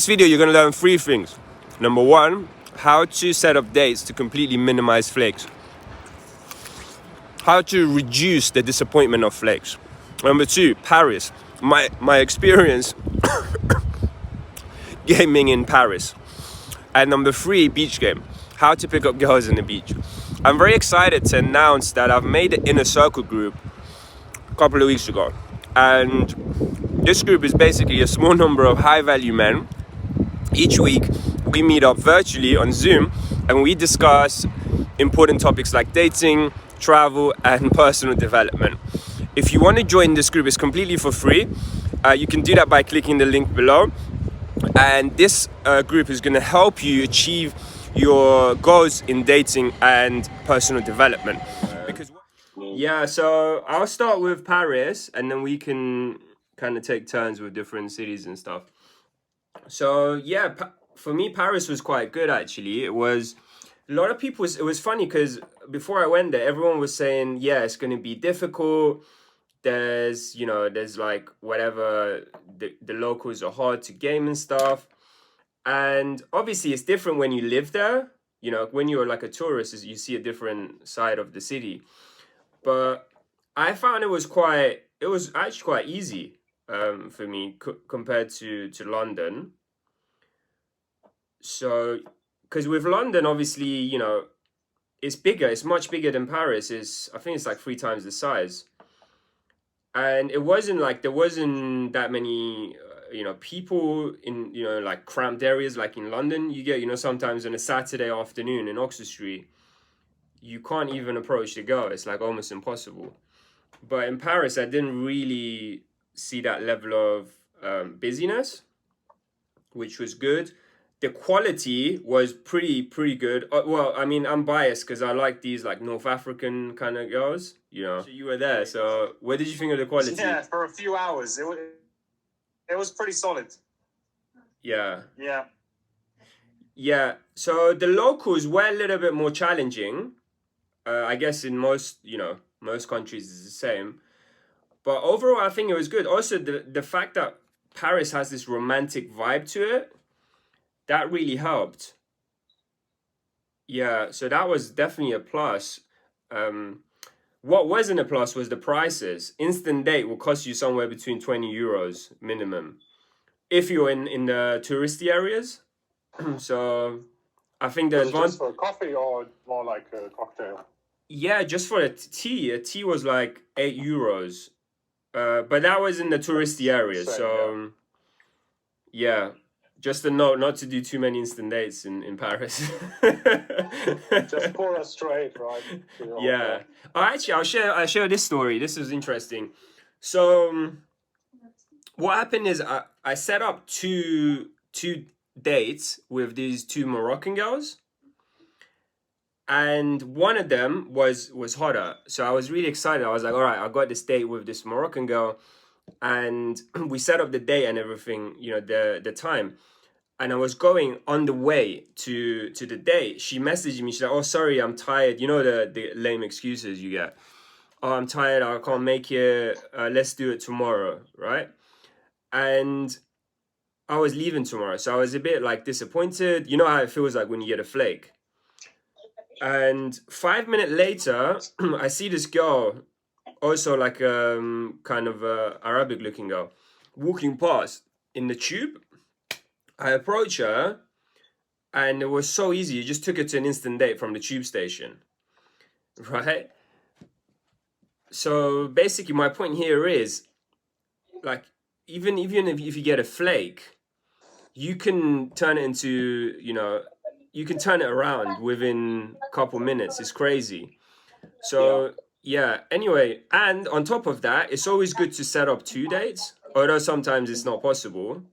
this video, you're going to learn 3 things. Number 1, how to set up dates to completely minimize flakes. How to reduce the disappointment of flakes. Number 2, Paris. My experience gaming in Paris. And number 3, beach game. How to pick up girls in the beach. I'm very excited to announce that I've made an inner circle group a couple of weeks ago. And this group is basically a small number of high value men. Each week we meet up virtually on Zoom and we discuss important topics like dating, travel and personal development. If you want to join this group, it's completely for free. You can do that by clicking the link below. And this group is going to help you achieve your goals in dating and personal development. So I'll start with Paris and then we can kind of take turns with different cities and stuff. So for me, Paris was quite good actually. It was a lot of people. It was funny because before I went there, everyone was saying, yeah, it's going to be difficult. There's like whatever, the locals are hard to game and stuff. And obviously it's different when you live there. You know, when you're like a tourist, you see a different side of the city. But I found it was actually quite easy for me compared to London. So, because with London, obviously, it's bigger. It's much bigger than Paris. I think it's like 3 times the size. And it wasn't like there wasn't that many, people in, like cramped areas like in London. You get, sometimes on a Saturday afternoon in Oxford Street, you can't even approach the girl. It's like almost impossible. But in Paris, I didn't really see that level of busyness, which was good. The quality was pretty good. Well, I mean, I'm biased because I like these like North African kind of girls. So you were there. So what did you think of the quality? Yeah, for a few hours, it was pretty solid. Yeah. Yeah. So the locals were a little bit more challenging. I guess in most countries it's the same. But overall, I think it was good. Also, the fact that Paris has this romantic vibe to it, that really helped. Yeah, so that was definitely a plus. What wasn't a plus was the prices. Instant date will cost you somewhere between 20 euros minimum if you're in the touristy areas. So I think the advantage... Just for coffee or more like a cocktail? Yeah, just for a tea. A tea was like 8 euros. But that was in the touristy areas. So yeah. Just a note not to do too many instant dates in Paris. Just pour us straight, right? Yeah. Oh, actually, I'll share this story. This is interesting. So what happened is I set up two dates with these 2 Moroccan girls. And one of them was hotter. So I was really excited. I was like, all right, I got this date with this Moroccan girl. And we set up the date and everything, the time. And I was going on the way to the date. She messaged me. She's like, oh, sorry, I'm tired. You know the lame excuses you get. Oh, I'm tired. I can't make it. Let's do it tomorrow, right? And I was leaving tomorrow. So I was a bit like disappointed. You know how it feels like when you get a flake. And 5 minutes later, I see this girl, also like kind of Arabic looking girl, walking past in the tube. I approach her and it was so easy. You just took her to an instant date from the tube station, right? So basically my point here is like, even if you get a flake, you can turn it into, you can turn it around within a couple minutes. It's crazy. So yeah, anyway, and on top of that, it's always good to set up 2 dates, although sometimes it's not possible.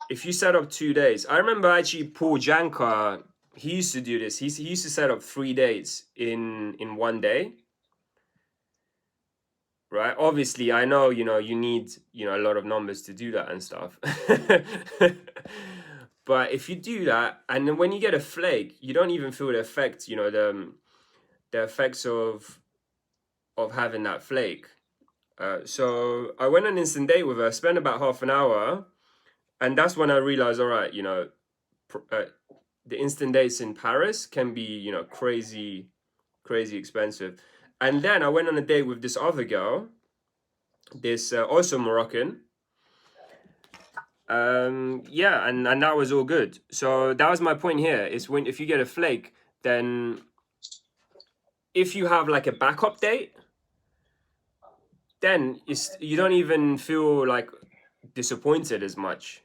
If you set up 2 days, I remember actually Paul Janka, he used to do this. He used to set up 3 dates in one day. Right? Obviously, I know, you need, a lot of numbers to do that and stuff. But if you do that, and then when you get a flake, you don't even feel the effects, the effects of having that flake. So I went on an instant date with her, spent about half an hour, And that's when I realized, all right, the instant dates in Paris can be, crazy, crazy expensive. And then I went on a date with this other girl, this also Moroccan. Yeah, and that was all good. So that was my point here. Is when if you get a flake, then if you have like a backup date, then you don't even feel like disappointed as much.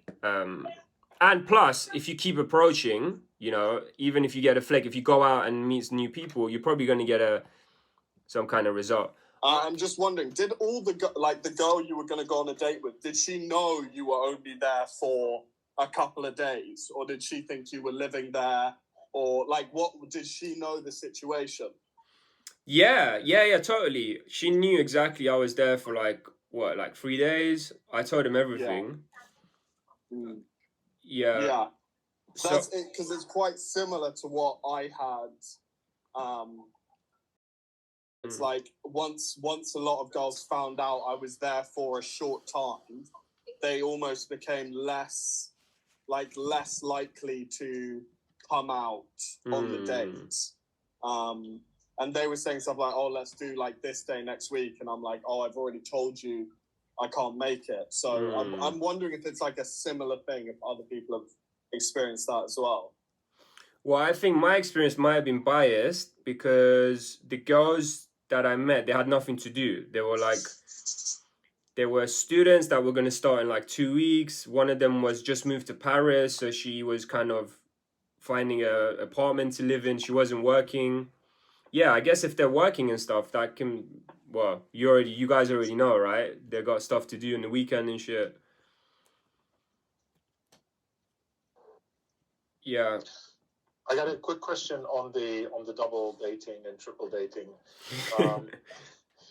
And plus, if you keep approaching, even if you get a flake, if you go out and meet new people, you're probably going to get some kind of result. I'm just wondering, did all the the girl you were going to go on a date with, did she know you were only there for a couple of days, or did she think you were living there, or like what did she know the situation? Yeah, totally. She knew exactly I was there for like 3 days. I told him everything. Yeah. Yeah. That's it, because it's quite similar to what I had. It's like once a lot of girls found out I was there for a short time, they almost became less likely to come out on the date. And they were saying stuff like, "Oh, let's do like this day next week," and I'm like, "Oh, I've already told you I can't make it." So I'm wondering if it's like a similar thing, if other people have experienced that as well. Well, I think my experience might have been biased because the girls that I met, they had nothing to do. They were students that were going to start in like 2 weeks. One of them was just moved to Paris, so she was kind of finding a apartment to live in. She wasn't working. Yeah, I guess if they're working and stuff, that can, well, you guys already know, right? They got stuff to do in the weekend and shit. Yeah. I got a quick question on the double dating and triple dating.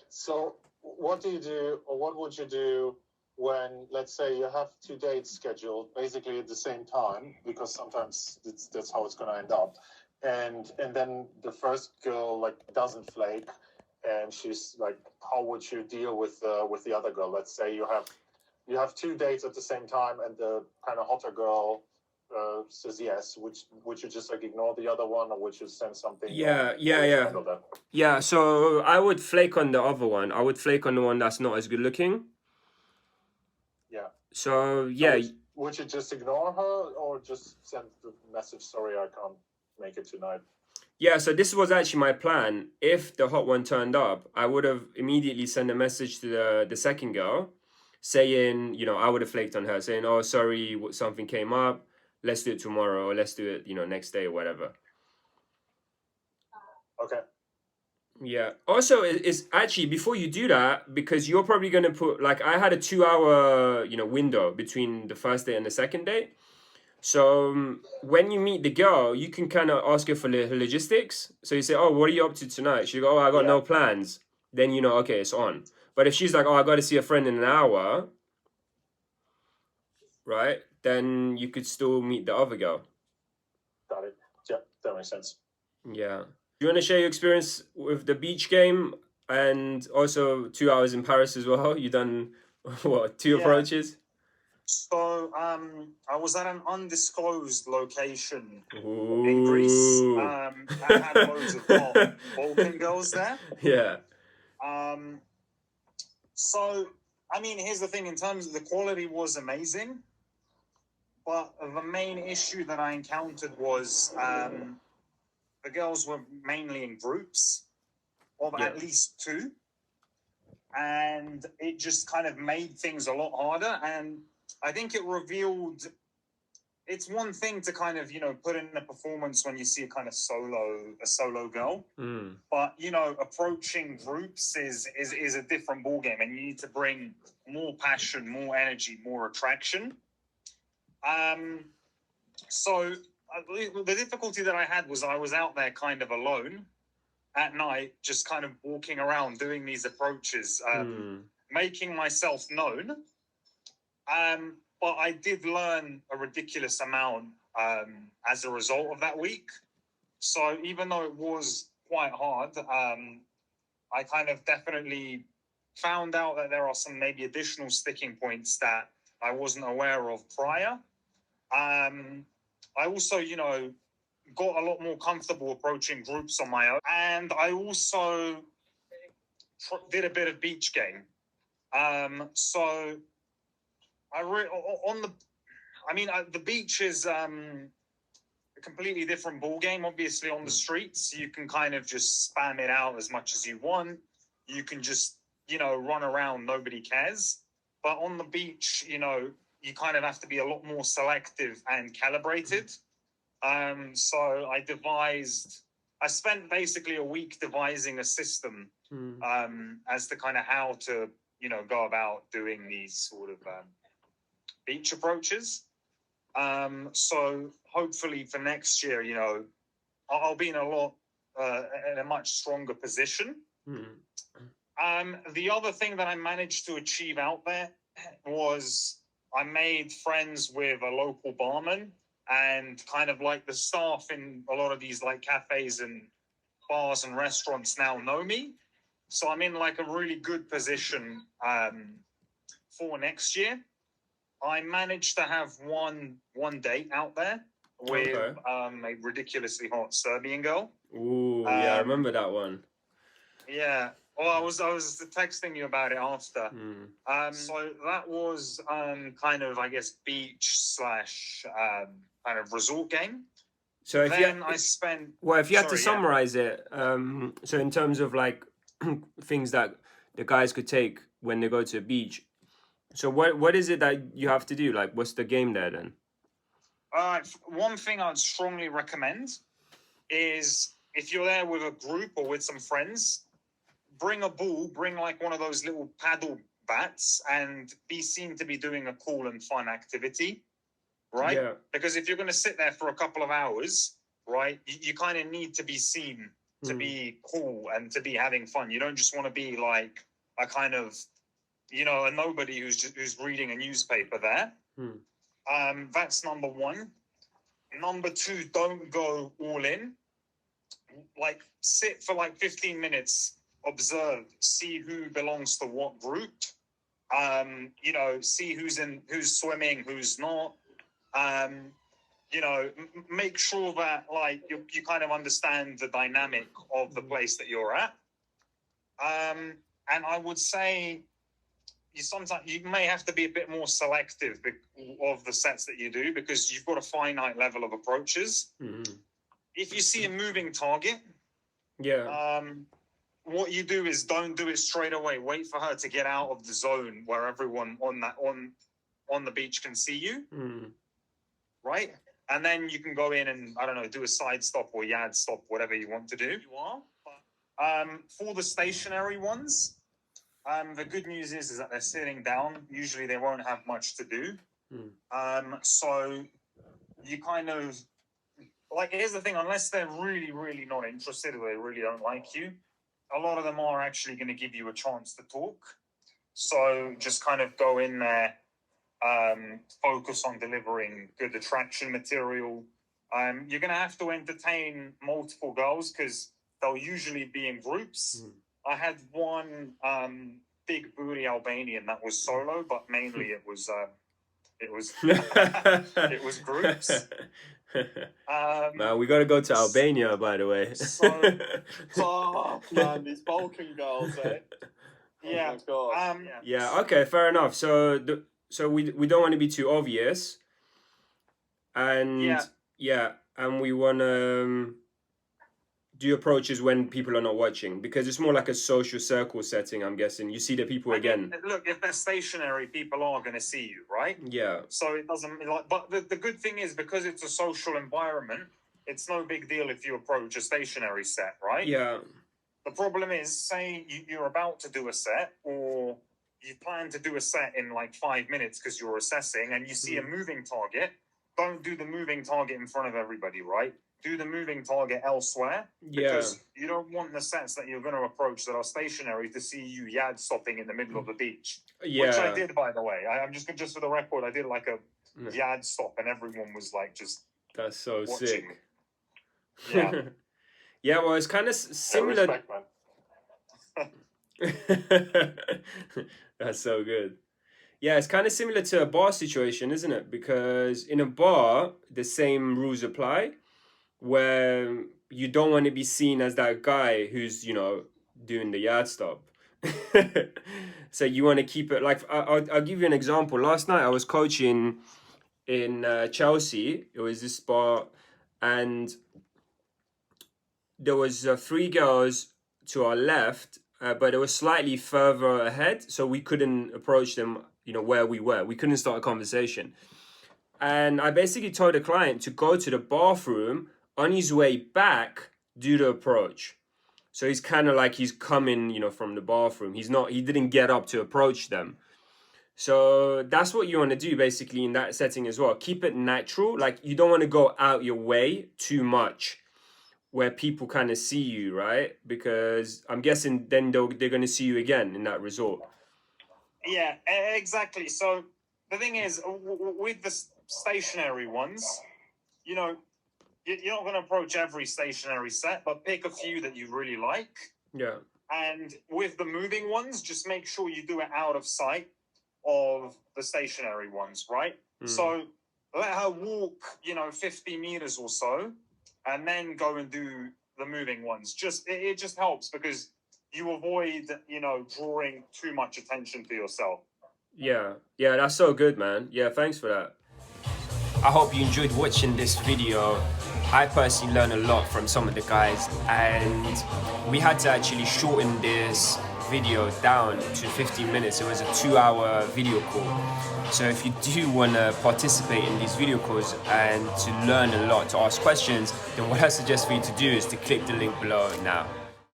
So what do you do, or what would you do when, let's say, you have 2 dates scheduled basically at the same time, because sometimes that's how it's going to end up, and then the first girl like doesn't flake, and she's like, how would you deal with the other girl? Let's say you have 2 dates at the same time, and the kind of hotter girl says yes. Would you just like ignore the other one, or would you send something? Yeah, so I would flake on the other one. I would flake on the one that's not as good looking. Yeah. So yeah. Would you just ignore her, or just send the message, sorry, I can't make it tonight? Yeah, so this was actually my plan. If the hot one turned up, I would have immediately sent a message to the second girl saying, I would have flaked on her, saying, "Oh, sorry, something came up. Let's do it tomorrow, or let's do it, next day or whatever." Okay. Yeah. Also, it's actually before you do that, because you're probably gonna put like I had a 2 hour, window between the first day and the second day. So when you meet the girl, you can kind of ask her for her logistics. So you say, "Oh, what are you up to tonight?" She go, "Oh, I got no plans." Then okay, it's on. But if she's like, "Oh, I got to see a friend in an hour," right? Then you could still meet the other girl. Got it. Yeah, that makes sense. Yeah. Do you want to share your experience with the beach game and also 2 hours in Paris as well? You done what, 2 approaches? So I was at an undisclosed location in Greece. I had loads of Balkan girls there. Yeah. So I mean, here's the thing: in terms of the quality, was amazing, but the main issue that I encountered was the girls were mainly in groups of at least 2, and it just kind of made things a lot harder. And I think it revealed, it's one thing to kind of, put in a performance when you see a kind of solo girl, but, approaching groups is a different ballgame, and you need to bring more passion, more energy, more attraction. So the difficulty that I had was I was out there kind of alone at night, just kind of walking around doing these approaches, making myself known. But I did learn a ridiculous amount as a result of that week. So even though it was quite hard, I kind of definitely found out that there are some maybe additional sticking points that I wasn't aware of prior. I also, you know, got a lot more comfortable approaching groups on my own, and I also did a bit of beach game. So on the, I mean, the beach is a completely different ball game. Obviously, on the streets, you can kind of just spam it out as much as you want. You can just, you know, run around. Nobody cares. But on the beach, you know, you kind of have to be a lot more selective and calibrated. So I spent basically a week devising a system as to kind of how to, you know, go about doing these sort of beach approaches. So hopefully for next year, you know, I'll be in in a much stronger position. The other thing that I managed to achieve out there was I made friends with a local barman, and kind of like the staff in a lot of these like cafes and bars and restaurants now know me. So I'm in like a really good position for next year. I managed to have one date out there with a ridiculously hot Serbian girl. Ooh, yeah, I remember that one. Yeah. Well, I was texting you about it after. So that was kind of, I guess, beach / kind of resort game. So if then you, I spent. Well, if you had to summarize it, so in terms of like things that the guys could take when they go to a beach, so what is it that you have to do? Like, what's the game there then? One thing I'd strongly recommend is if you're there with a group or with some friends, bring a ball, bring like one of those little paddle bats, and be seen to be doing a cool and fun activity, right? Yeah. Because if you're going to sit there for a couple of hours, right, you kind of need to be seen to be cool and to be having fun. You don't just want to be like a kind of, you know, a nobody who's reading a newspaper there. That's number one. Number two, don't go all in. Like, sit for like 15 minutes, observe, see who belongs to what group. You know, see who's swimming, who's not. You know, make sure that like you kind of understand the dynamic of the place that you're at. And I would say you may have to be a bit more selective of the sets that you do, because you've got a finite level of approaches. If you see a moving target, what you do is don't do it straight away. Wait for her to get out of the zone where everyone on the beach can see you, right? And then you can go in and, I don't know, do a side stop or yad stop, whatever you want to do. For the stationary ones, the good news is that they're sitting down. Usually they won't have much to do. So you kind of, like, here's the thing, unless they're really, really not interested or they really don't like you, a lot of them are actually going to give you a chance to talk. So just kind of go in there, focus on delivering good attraction material. You're going to have to entertain multiple girls because they'll usually be in groups. I had one big booty Albanian that was solo, but mainly it was it was groups. Man, we gotta go to Albania, by the way. Man, these Balkan girls, eh? Yeah. Oh my God. Yeah. Okay. Fair enough. So we don't want to be too obvious, and and we want to do approaches when people are not watching, because it's more like a social circle setting. I'm guessing you see the people again. Look, if they're stationary, people are going to see you, right? Yeah. So it doesn't like. But the good thing is, because it's a social environment, it's no big deal if you approach a stationary set, right? Yeah. The problem is, say you're about to do a set, or you plan to do a set in like 5 minutes because you're assessing, and you see a moving target. Don't do the moving target in front of everybody, right? Do the moving target elsewhere, because you don't want the sets that you're going to approach that are stationary to see you yad stopping in the middle of the beach. Which I did, by the way. I'm just for the record, I did like a yad stop, and everyone was like just. That's so watching. sick. Yeah. Yeah, well, it's kind of similar. Respect, man. That's so good. Yeah, it's kind of similar to a bar situation, isn't it? Because in a bar, the same rules apply, where you don't want to be seen as that guy who's, you know, doing the yard stop. So you want to keep it like, I'll give you an example. Last night I was coaching in Chelsea. It was this bar, and there was three girls to our left, but it was slightly further ahead, so we couldn't approach them, you know, where we were. We couldn't start a conversation. And I basically told the client to go to the bathroom, on his way back, do the approach. So he's kind of like he's coming, you know, from the bathroom. He didn't get up to approach them. So that's what you want to do basically in that setting as well. Keep it natural. Like, you don't want to go out your way too much where people kind of see you, right? Because I'm guessing then they're going to see you again in that resort. Yeah, exactly. So the thing is, with the stationary ones, you know, you're not going to approach every stationary set, but pick a few that you really like. Yeah. And with the moving ones, just make sure you do it out of sight of the stationary ones, right? So let her walk, you know, 50 meters or so, and then go and do the moving ones. It just helps because you avoid, you know, drawing too much attention to yourself. Yeah, that's so good, man. Yeah, thanks for that. I hope you enjoyed watching this video. I personally learned a lot from some of the guys, and we had to actually shorten this video down to 15 minutes. It was a 2-hour video call. So if you do want to participate in these video calls and to learn a lot, to ask questions, then what I suggest for you to do is to click the link below now.